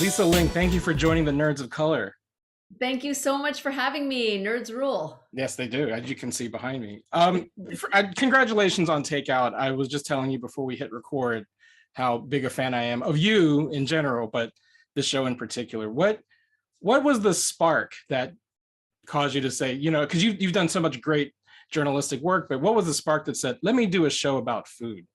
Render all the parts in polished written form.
Lisa Ling, thank you for joining the Nerds of Color. Thank you so much for having me. Nerds rule. Yes, they do, as you can see behind me. Congratulations on Takeout. I was just telling you before we hit record how big a fan I am of you in general, but this show in particular. What was the spark that caused you to say, because you've done so much great journalistic work, but what was the spark that said, let me do a show about food?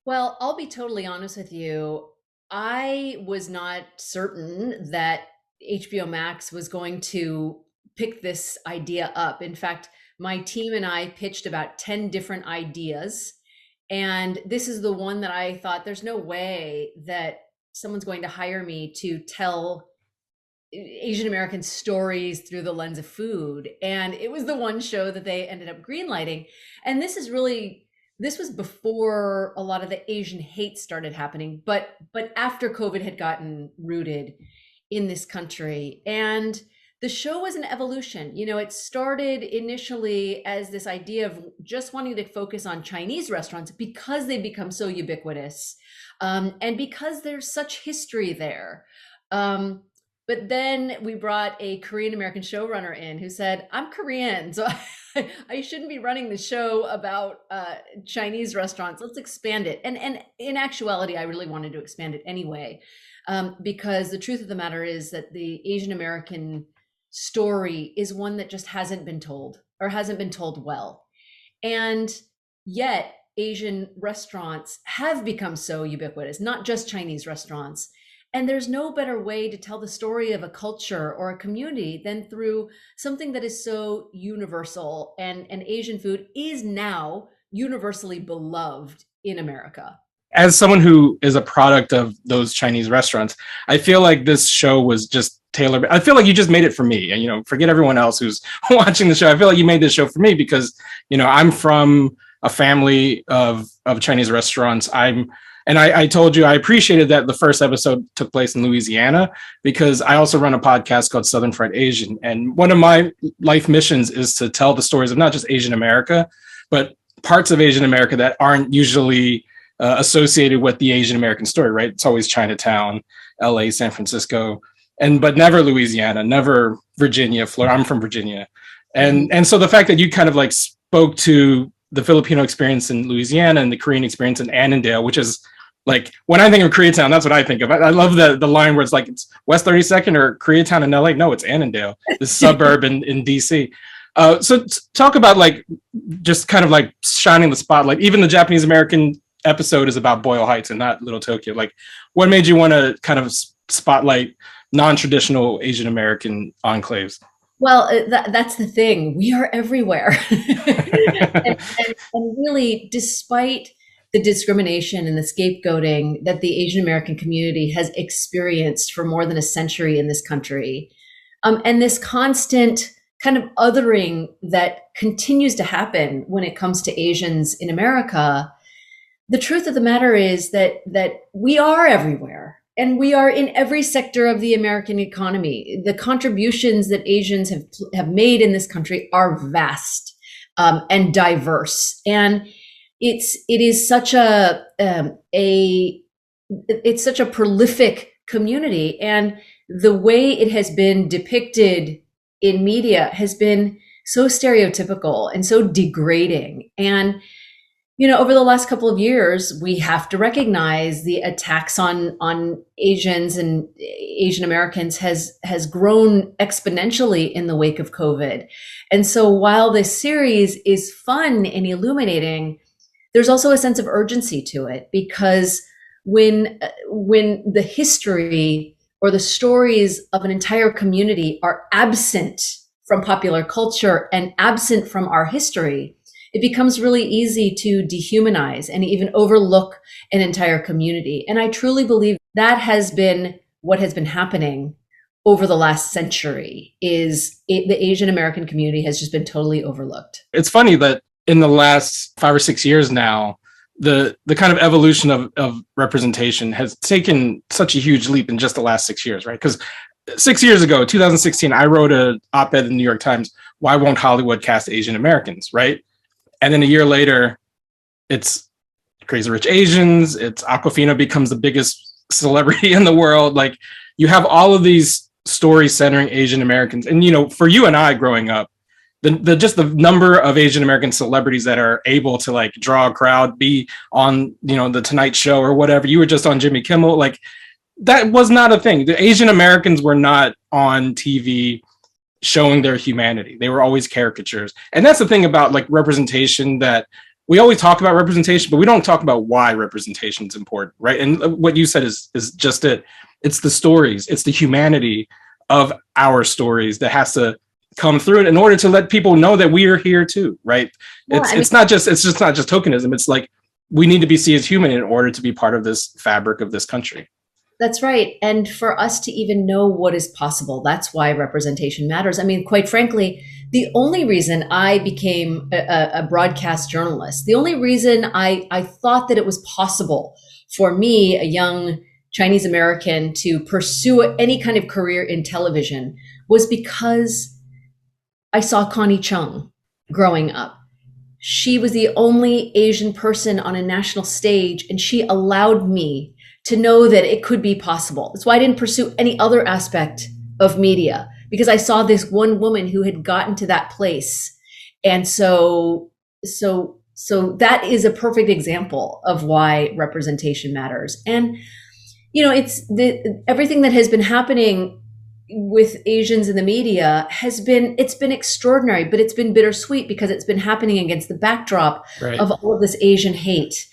Well, I'll be totally honest with you. I was not certain that HBO Max was going to pick this idea up. In fact, my team and I pitched about 10 different ideas. And this is the one that I thought there's no way that someone's going to hire me to tell Asian American stories through the lens of food. And it was the one show that they ended up greenlighting. And this was before a lot of the Asian hate started happening, but after COVID had gotten rooted in this country. And the show was an evolution. It started initially as this idea of just wanting to focus on Chinese restaurants because they become so ubiquitous, and because there's such history there. But then we brought a Korean American showrunner in who said, I'm Korean, so I shouldn't be running the show about Chinese restaurants. Let's expand it. And in actuality, I really wanted to expand it anyway, because the truth of the matter is that the Asian American story is one that just hasn't been told, or hasn't been told well. And yet Asian restaurants have become so ubiquitous, not just Chinese restaurants. And there's no better way to tell the story of a culture or a community than through something that is so universal. And Asian food is now universally beloved in America. As someone who is a product of those Chinese restaurants, I feel like this show was just tailored. I feel like you just made it for me. And, forget everyone else who's watching the show. I feel like you made this show for me because, I'm from a family of Chinese restaurants. I told you I appreciated that the first episode took place in Louisiana because I also run a podcast called Southern Fried Asian. And one of my life missions is to tell the stories of not just Asian America, but parts of Asian America that aren't usually associated with the Asian American story, right? It's always Chinatown, LA, San Francisco, but never Louisiana, never Virginia, Florida. I'm from Virginia. And so the fact that you kind of like spoke to the Filipino experience in Louisiana and the Korean experience in Annandale, which is like, when I think of Koreatown, that's what I think of. I love the line where it's like, it's West 32nd or Koreatown in LA. No, it's Annandale, this suburb in DC. So talk about like, just kind of like shining the spotlight. Even the Japanese American episode is about Boyle Heights and not Little Tokyo. Like, what made you want to kind of spotlight non-traditional Asian American enclaves? Well, that's the thing. We are everywhere. And really, despite the discrimination and the scapegoating that the Asian American community has experienced for more than a century in this country, and this constant kind of othering that continues to happen when it comes to Asians in America, the truth of the matter is that we are everywhere. And we are in every sector of the American economy. The contributions that Asians have made in this country are vast and diverse, and it is such it's such a prolific community, and the way it has been depicted in media has been so stereotypical and so degrading. And over the last couple of years, we have to recognize the attacks on Asians and Asian Americans has grown exponentially in the wake of COVID. And so while this series is fun and illuminating, there's also a sense of urgency to it, because when the history or the stories of an entire community are absent from popular culture and absent from our history, it becomes really easy to dehumanize and even overlook an entire community. And I truly believe that has been what has been happening over the last century. The Asian American community has just been totally overlooked. It's funny that in the last 5 or 6 years now, the kind of evolution of representation has taken such a huge leap in just the last 6 years, right? Because 6 years ago, 2016, I wrote an op-ed in the New York Times, why won't Hollywood cast Asian Americans, right? And then a year later, it's Crazy Rich Asians, it's Aquafina becomes the biggest celebrity in the world. Like you have all of these stories centering Asian Americans, and for you and I growing up, the just the number of Asian American celebrities that are able to like draw a crowd, be on the Tonight Show or whatever. You were just on Jimmy Kimmel, like that was not a thing. The Asian Americans were not on TV showing their humanity. They were always caricatures. And that's the thing about like representation, that we always talk about representation, but we don't talk about why representation is important, right? And what you said is just it. It's the stories, it's the humanity of our stories that has to come through it in order to let people know that we are here too, right? Well, It's not just tokenism. It's like we need to be seen as human in order to be part of this fabric of this country. That's right. And for us to even know what is possible, that's why representation matters. I mean, quite frankly, the only reason I became a broadcast journalist, the only reason I thought that it was possible for me, a young Chinese American, to pursue any kind of career in television was because I saw Connie Chung growing up. She was the only Asian person on a national stage, and she allowed me to know that it could be possible. That's why I didn't pursue any other aspect of media, because I saw this one woman who had gotten to that place. And so that is a perfect example of why representation matters. And, it's everything that has been happening with Asians in the media it's been extraordinary, but it's been bittersweet because it's been happening against the backdrop Right. of all of this Asian hate.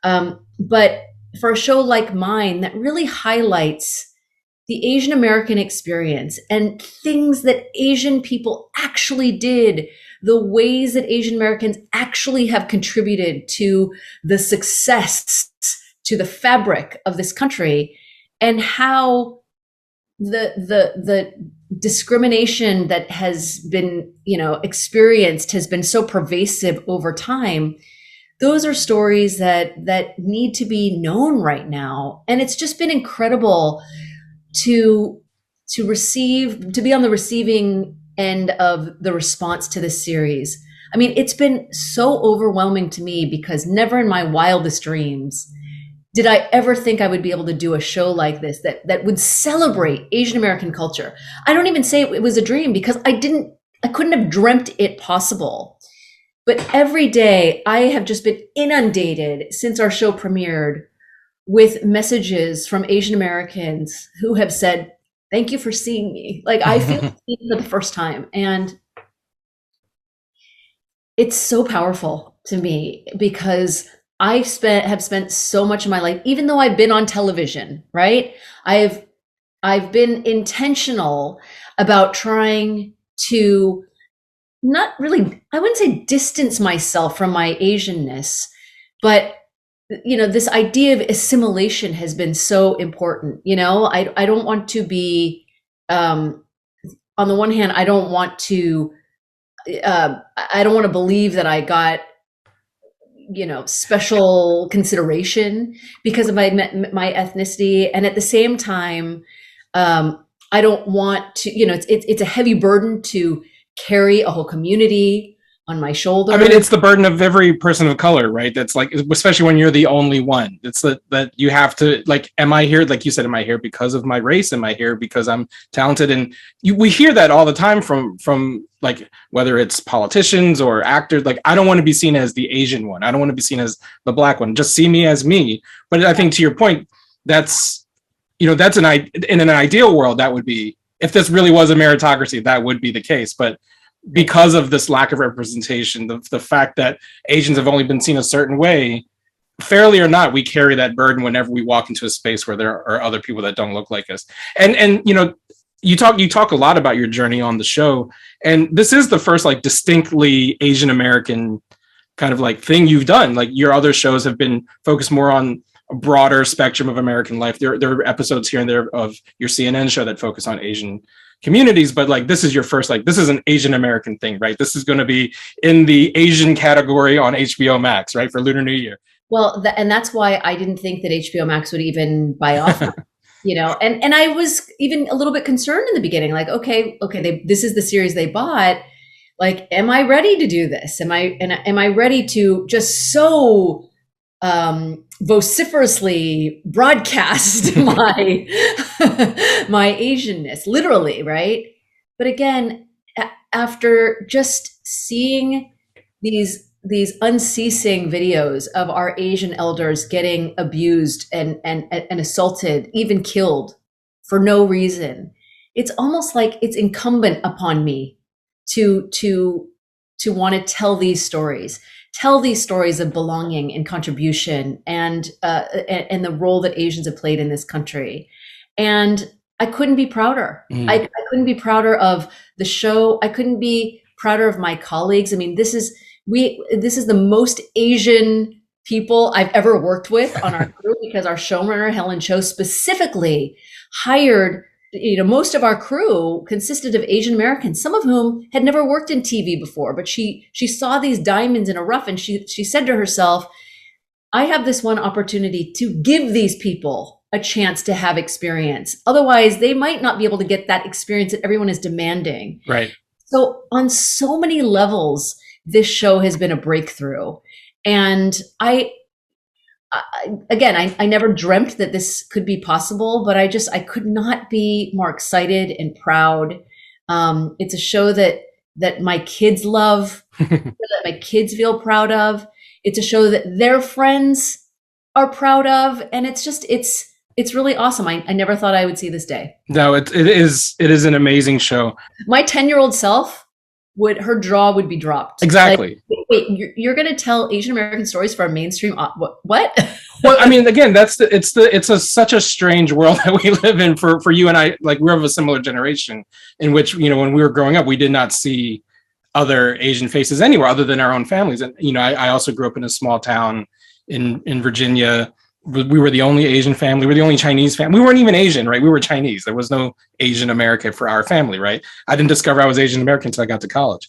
But for a show like mine that really highlights the Asian American experience and things that Asian people actually did, the ways that Asian Americans actually have contributed to the success, to the fabric of this country, and how the discrimination that has been, experienced has been so pervasive over time. Those are stories that need to be known right now. And it's just been incredible to be on the receiving end of the response to this series. I mean, it's been so overwhelming to me because never in my wildest dreams did I ever think I would be able to do a show like this that would celebrate Asian American culture. I don't even say it was a dream because I couldn't have dreamt it possible. But every day I have just been inundated since our show premiered with messages from Asian Americans who have said, "Thank you for seeing me." Like I feel seen for the first time. And it's so powerful to me because have spent so much of my life, even though I've been on television, right? I've been intentional about trying to not really, I wouldn't say distance myself from my Asianness, but this idea of assimilation has been so important. I don't want to be, on the one hand, I don't want to believe that I got, special consideration because of my ethnicity. And at the same time, I don't want to, it's a heavy burden to carry a whole community on my shoulder. I mean, it's the burden of every person of color, right? That's like, especially when you're the only one. It's that you have to, like, am I here? Like you said, am I here because of my race? Am I here because I'm talented? And we hear that all the time from like, whether it's politicians or actors. Like, I don't want to be seen as the Asian one. I don't want to be seen as the Black one. Just see me as me. But I think to your point, that's in an ideal world, that would be, if this really was a meritocracy, that would be the case. But because of this lack of representation, the fact that Asians have only been seen a certain way, fairly or not, we carry that burden whenever we walk into a space where there are other people that don't look like us. And you talk a lot about your journey on the show, and this is the first like distinctly Asian American kind of like thing you've done. Like your other shows have been focused more on a broader spectrum of American life. There are episodes here and there of your CNN show that focus on Asian communities, but like this is your first, like, this is an Asian American thing, right? This is going to be in the Asian category on HBO Max, right, for Lunar New Year. Well, and that's why I didn't think that HBO Max would even buy off, and I was even a little bit concerned in the beginning, like, okay, this is the series they bought. Like, am I ready to do this? Am I ready to just so vociferously broadcast my my Asianness, literally, right? But again, after just seeing these unceasing videos of our Asian elders getting abused and assaulted, even killed for no reason, it's almost like it's incumbent upon me to want to tell these stories of belonging and contribution and the role that Asians have played in this country. And I couldn't be prouder. I couldn't be prouder of the show. I couldn't be prouder of my colleagues. I mean, this is the most Asian people I've ever worked with on our crew, because our showrunner, Helen Cho, specifically hired, most of our crew consisted of Asian Americans, some of whom had never worked in TV before, but she saw these diamonds in a rough, and she said to herself, I have this one opportunity to give these people a chance to have experience. Otherwise, they might not be able to get that experience that everyone is demanding. Right. So on so many levels, this show has been a breakthrough. And I never dreamt that this could be possible, but I could not be more excited and proud. It's a show that my kids love, that my kids feel proud of. It's a show that their friends are proud of. And it's really awesome. I never thought I would see this day. No, it is an amazing show. My 10-year-old self her jaw would be dropped. Exactly. Like, wait, you're going to tell Asian American stories for a mainstream? What? Well, I mean, again, it's such a strange world that we live in for you and I. Like, we're of a similar generation in which, when we were growing up, we did not see other Asian faces anywhere other than our own families. And, I also grew up in a small town in Virginia. We were the only Asian family. We were the only Chinese family. We weren't even Asian, right? We were Chinese. There was no Asian America for our family, right? I didn't discover I was Asian American until I got to college.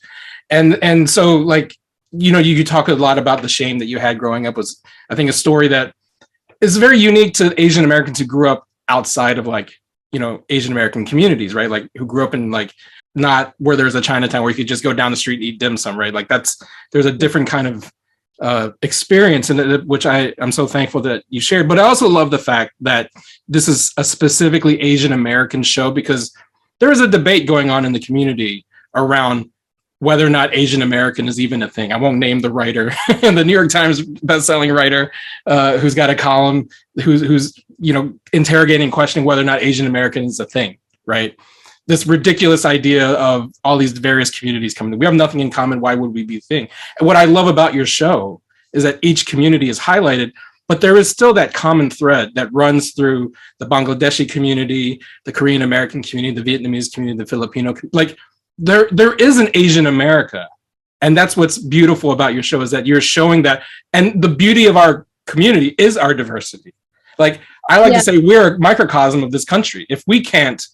And so, like, you talk a lot about the shame that you had growing up. Was, I think, a story that is very unique to Asian Americans who grew up outside of, like, Asian American communities, right? Like, who grew up in, like, not where there's a Chinatown where you could just go down the street and eat dim sum, right? Like, there's a different kind of experience, and which I'm so thankful that you shared. But I also love the fact that this is a specifically Asian American show, because there is a debate going on in the community around whether or not Asian American is even a thing. I won't name the writer, the New York Times bestselling writer, who's got a column who's interrogating, questioning whether or not Asian American is a thing, right? This ridiculous idea of all these various communities coming. We have nothing in common. Why would we be a thing? And what I love about your show is that each community is highlighted, but there is still that common thread that runs through the Bangladeshi community, the Korean American community, the Vietnamese community, the Filipino. Like, there is an Asian America. And that's what's beautiful about your show, is that you're showing that. And the beauty of our community is our diversity. Like, I like to say, we're a microcosm of this country. If we can't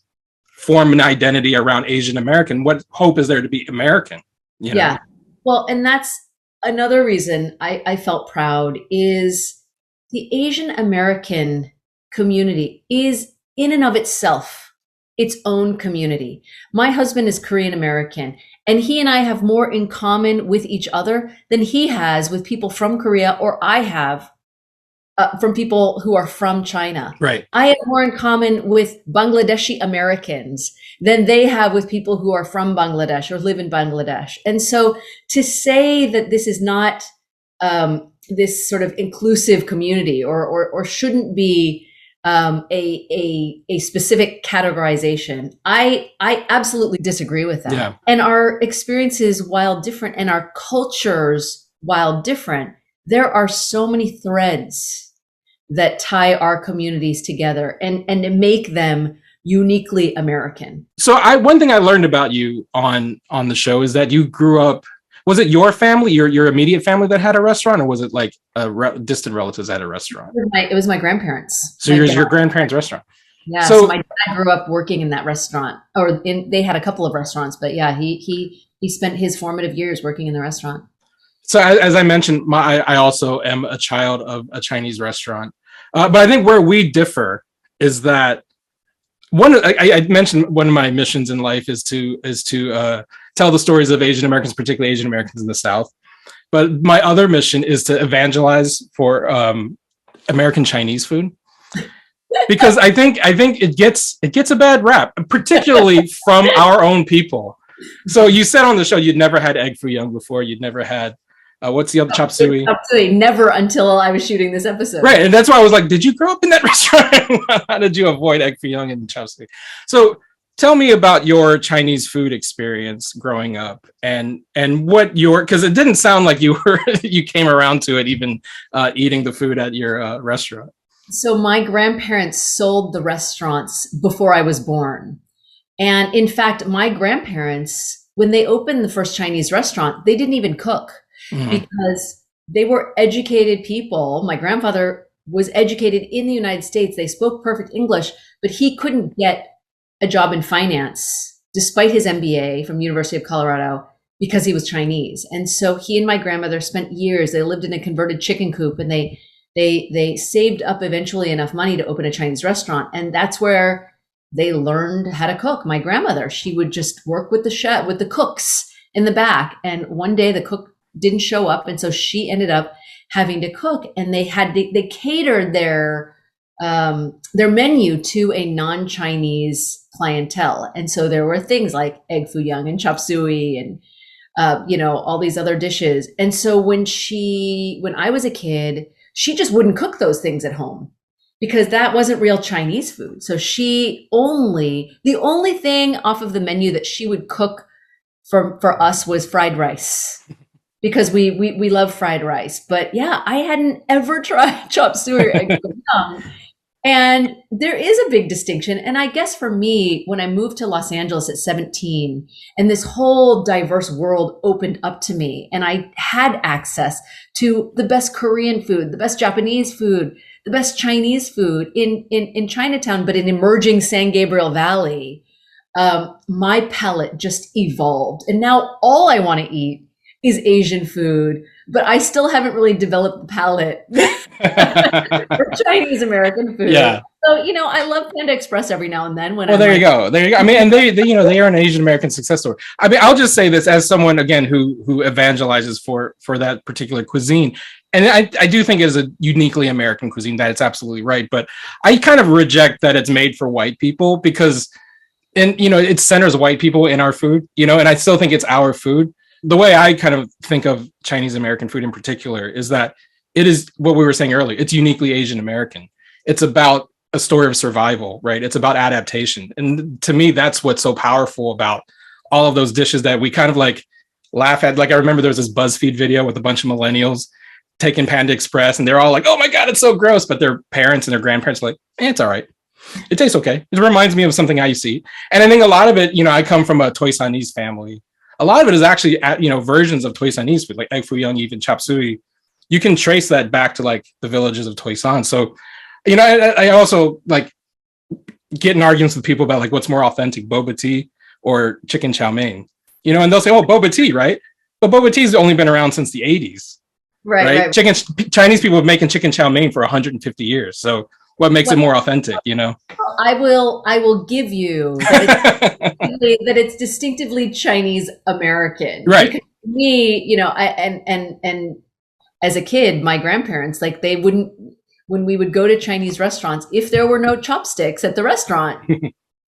form an identity around Asian American, what hope is there to be American? Yeah. Well, and that's another reason I felt proud, is the Asian American community is in and of itself its own community. My husband is Korean American, and he and I have more in common with each other than he has with people from Korea, or I have from people who are from China. Right. I have more in common with Bangladeshi Americans than they have with people who are from Bangladesh or live in Bangladesh. And so to say that this is not this sort of inclusive community, or shouldn't be a specific categorization, I absolutely disagree with that. Yeah. And our experiences, while different, and our cultures, while different, there are so many threads that tie our communities together and make them uniquely American. So one thing I learned about you on the show is that you grew up. Was it your family, your immediate family, that had a restaurant, or was it like distant relatives that had a restaurant? It was my grandparents. So your grandparents' restaurant. Yeah. So my dad grew up working in that restaurant, they had a couple of restaurants, but yeah, he spent his formative years working in the restaurant. So as I mentioned, I also am a child of a Chinese restaurant. But I think where we differ is that I mentioned one of my missions in life is to tell the stories of Asian Americans, particularly Asian Americans in the South. But my other mission is to evangelize for American Chinese food, because I think it gets a bad rap, particularly from our own people. So you said on the show you'd never had egg foo young before. You'd never had what's the other chop suey? Chop suey, never until I was shooting this episode. Right, and that's why I was like, did you grow up in that restaurant? How did you avoid egg foo young and chop suey? So tell me about your Chinese food experience growing up, and what your, because it didn't sound like you were you came around to it even eating the food at your restaurant. So my grandparents sold the restaurants before I was born. And in fact, my grandparents, when they opened the first Chinese restaurant, they didn't even cook because they were educated people. My grandfather was educated in the United States. They spoke perfect English, but he couldn't get a job in finance despite his MBA from University of Colorado because he was Chinese. And so he and my grandmother spent years, they lived in a converted chicken coop, and they saved up eventually enough money to open a Chinese restaurant. And that's where they learned how to cook. My grandmother, she would just work with the chef, with the cooks in the back. And one day the cook didn't show up. And so she ended up having to cook, and they catered their menu to a non-Chinese clientele. And so there were things like egg foo young and chop suey and, all these other dishes. And so when I was a kid, she just wouldn't cook those things at home because that wasn't real Chinese food. So the only thing off of the menu that she would cook for us was fried rice, because we love fried rice. But yeah, I hadn't ever tried chop suey or egg foo young. And there is a big distinction. And I guess for me, when I moved to Los Angeles at 17, and this whole diverse world opened up to me, and I had access to the best Korean food, the best Japanese food, the best Chinese food in Chinatown, but in emerging San Gabriel Valley, my palate just evolved. And now all I want to eat is Asian food, but I still haven't really developed the palate for Chinese American food. Yeah. So, I love Panda Express every now and then when There you go. I mean, and they are an Asian American success story. I mean, I'll just say this as someone, again, who evangelizes for that particular cuisine. And I do think it is a uniquely American cuisine, that it's absolutely right. But I kind of reject that it's made for white people, because, it centers white people in our food, and I still think it's our food. The way I kind of think of Chinese American food in particular is that it is what we were saying earlier. It's uniquely Asian American. It's about a story of survival, right? It's about adaptation. And to me, that's what's so powerful about all of those dishes that we kind of like laugh at. Like, I remember there was this BuzzFeed video with a bunch of millennials taking Panda Express, and they're all like, oh my God, it's so gross. But their parents and their grandparents are like, it's all right. It tastes okay. It reminds me of something I used to eat. And I think a lot of it, I come from a Toisanese family. A lot of it is actually, versions of Toisanese food, like egg foo young, even chop suey. You can trace that back to like the villages of Toisan. So, I also like get in arguments with people about like what's more authentic, boba tea or chicken chow mein. And they'll say, oh, boba tea, right? But boba tea's only been around since the 80s. Right. Chinese people have been making chicken chow mein for 150 years. So what makes it more authentic, I will give you that it's distinctively Chinese American. Right. Because to me, and as a kid, my grandparents, like, they wouldn't, when we would go to Chinese restaurants, if there were no chopsticks at the restaurant,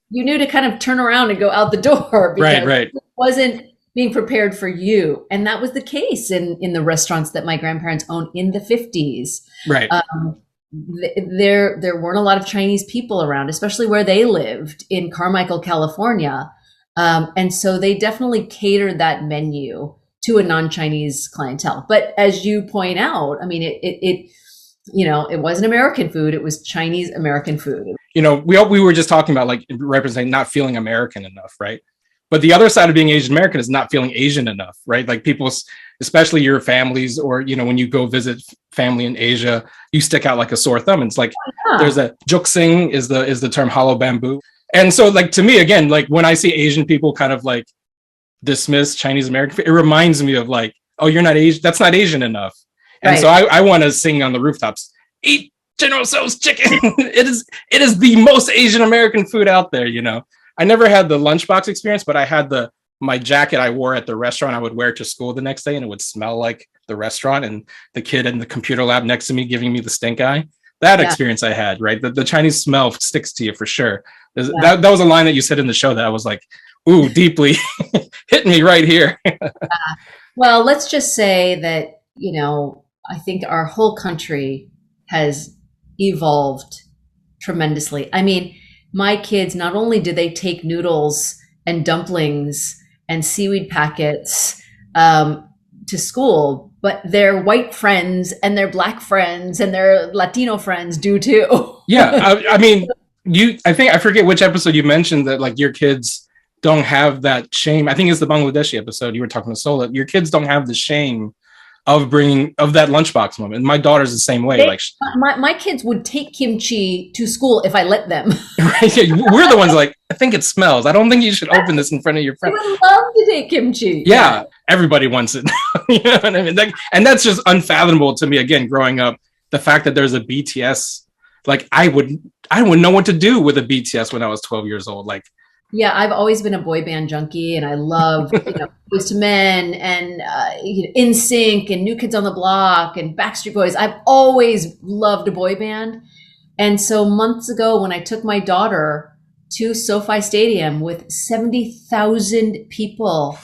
you knew to kind of turn around and go out the door, because it wasn't being prepared for you. And that was the case in the restaurants that my grandparents owned in the 50s. Right. There weren't a lot of Chinese people around, especially where they lived in Carmichael, California. And so they definitely catered that menu to a non-Chinese clientele. But as you point out, I mean, it wasn't American food. It was Chinese American food. We were just talking about like representing not feeling American enough, right? But the other side of being Asian American is not feeling Asian enough, right? Like people, especially your families, or, when you go visit family in Asia, you stick out like a sore thumb. And it's like, there's a juksing is the term, hollow bamboo. And so like, to me, again, like when I see Asian people kind of like dismiss Chinese American, it reminds me of like, oh, you're not Asian. That's not Asian enough. And so I want to sing on the rooftops, eat General Tso's chicken. It is the most Asian American food out there, I never had the lunchbox experience, but I had my jacket I wore at the restaurant. I would wear it to school the next day, and it would smell like the restaurant and the kid in the computer lab next to me giving me the stink eye. That Yeah. experience I had, right? The Chinese smell sticks to you for sure. Yeah. That was a line that you said in the show that I was like, ooh, deeply hit me right here. Well, let's just say that, I think our whole country has evolved tremendously. I mean, my kids, not only do they take noodles and dumplings and seaweed packets um, to school, but their white friends and their black friends and their Latino friends do too. Yeah, I mean, I think I forget which episode you mentioned that like your kids don't have that shame. I think it's the Bangladeshi episode you were talking to Sola. Your kids don't have the shame of bringing of that lunchbox moment. My daughter's the same way. They, Like, my kids would take kimchi to school if I let them. right? We're the ones like, I think it smells. I don't think you should open this in front of your They friend. would love to take kimchi. Yeah, everybody wants it. You know what I mean? And that's just unfathomable to me. Again, growing up, the fact that there's a BTS, like I wouldn't know what to do with a BTS when I was 12 years old. Like, Yeah, I've always been a boy band junkie, and I love Boyz II Men and NSYNC and New Kids on the Block and Backstreet Boys. I've always loved a boy band, and so months ago when I took my daughter to SoFi Stadium with 70,000 people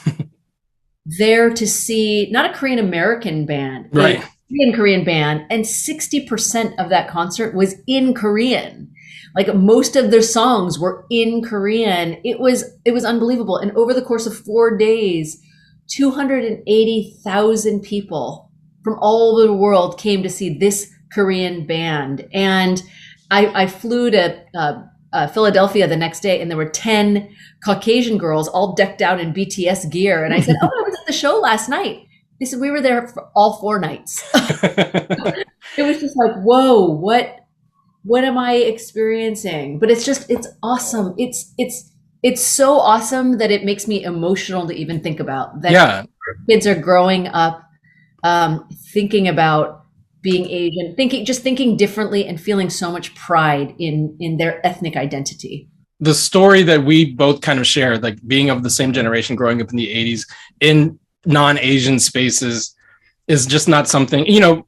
there to see not a Korean American band, right? a Korean band, and 60% of that concert was in Korean. Like most of their songs were in Korean. It was unbelievable. And over the course of 4 days, 280,000 people from all over the world came to see this Korean band. And I flew to Philadelphia the next day, and there were 10 Caucasian girls all decked out in BTS gear. And I said, "Oh, I was at the show last night." They said, "We were there for all 4 nights." It was just like, whoa, what am I experiencing? But it's awesome. It's so awesome that it makes me emotional to even think about that. Yeah, Kids are growing up thinking about being Asian, thinking differently and feeling so much pride in their ethnic identity. the story that we both kind of share, like being of the same generation, growing up in the 80s in non-Asian spaces, is just not something,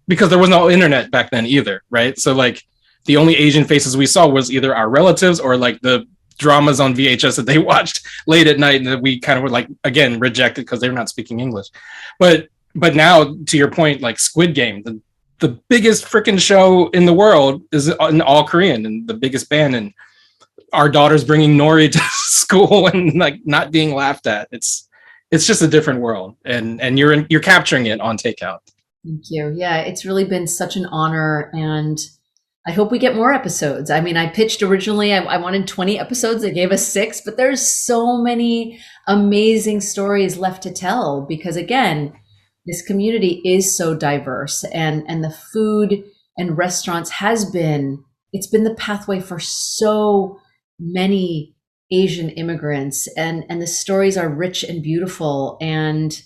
because there was no internet back then either, right? So like the only Asian faces we saw was either our relatives or like the dramas on VHS that they watched late at night that we kind of would like, again, rejected because they're not speaking English. But now, to your point, like Squid Game, the biggest freaking show in the world is in all Korean and the biggest band, and our daughter's bringing Nori to school and like not being laughed at. It's just a different world, and you're capturing it on Takeout. Thank you. Yeah, it's really been such an honor, and I hope we get more episodes. I mean, I pitched originally, I wanted 20 episodes. They gave us 6, but there's so many amazing stories left to tell because, again, this community is so diverse, and the food and restaurants it's been the pathway for so many Asian immigrants, and the stories are rich and beautiful. And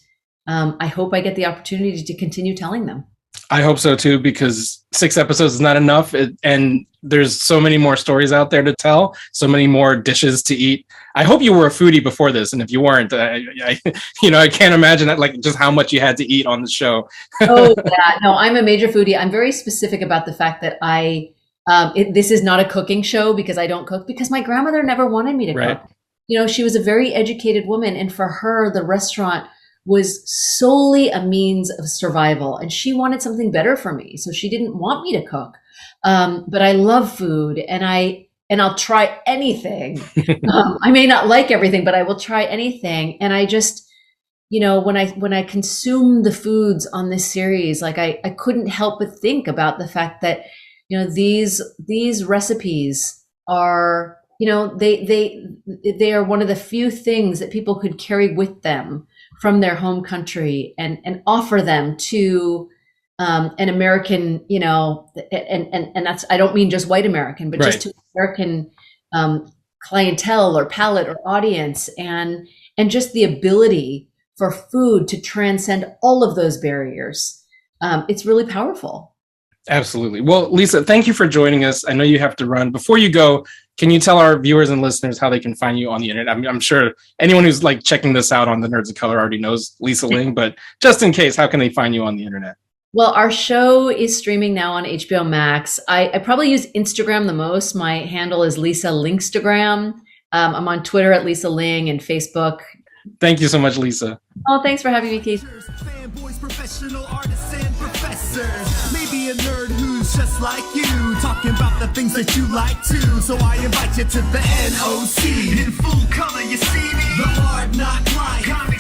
I hope I get the opportunity to continue telling them. I hope so too, because 6 episodes is not enough, and there's so many more stories out there to tell, so many more dishes to eat. I hope you were a foodie before this, and if you weren't, I can't imagine that, like just how much you had to eat on the show. Oh yeah, no, I'm a major foodie. I'm very specific about the fact that this is not a cooking show because I don't cook, because my grandmother never wanted me to Right. cook. She was a very educated woman, and for her, the restaurant was solely a means of survival, and she wanted something better for me, so she didn't want me to cook. But I love food, and I'll try anything. I may not like everything, but I will try anything. And I just, when I consume the foods on this series, like I couldn't help but think about the fact that these recipes are, they are one of the few things that people could carry with them from their home country and offer them to an American, and that's, I don't mean just white American, but just to American clientele or palate or audience, and just the ability for food to transcend all of those barriers. It's really powerful. Absolutely. Well, Lisa, thank you for joining us. I know you have to run. Before you go, can you tell our viewers and listeners how they can find you on the internet? I'm sure anyone who's like checking this out on the Nerds of Color already knows Lisa Ling, but just in case, how can they find you on the internet? Well, our show is streaming now on HBO Max. I probably use Instagram the most. My handle is Lisa Linkstagram. I'm on Twitter at Lisa Ling and Facebook. Thank you so much, Lisa. Oh, thanks for having me, Keith. Fanboys, professional artists, and professors. Maybe a nerd who's just like you, talking about the things that you like too. So I invite you to the NOC. In full color, you see me. The hard knock life.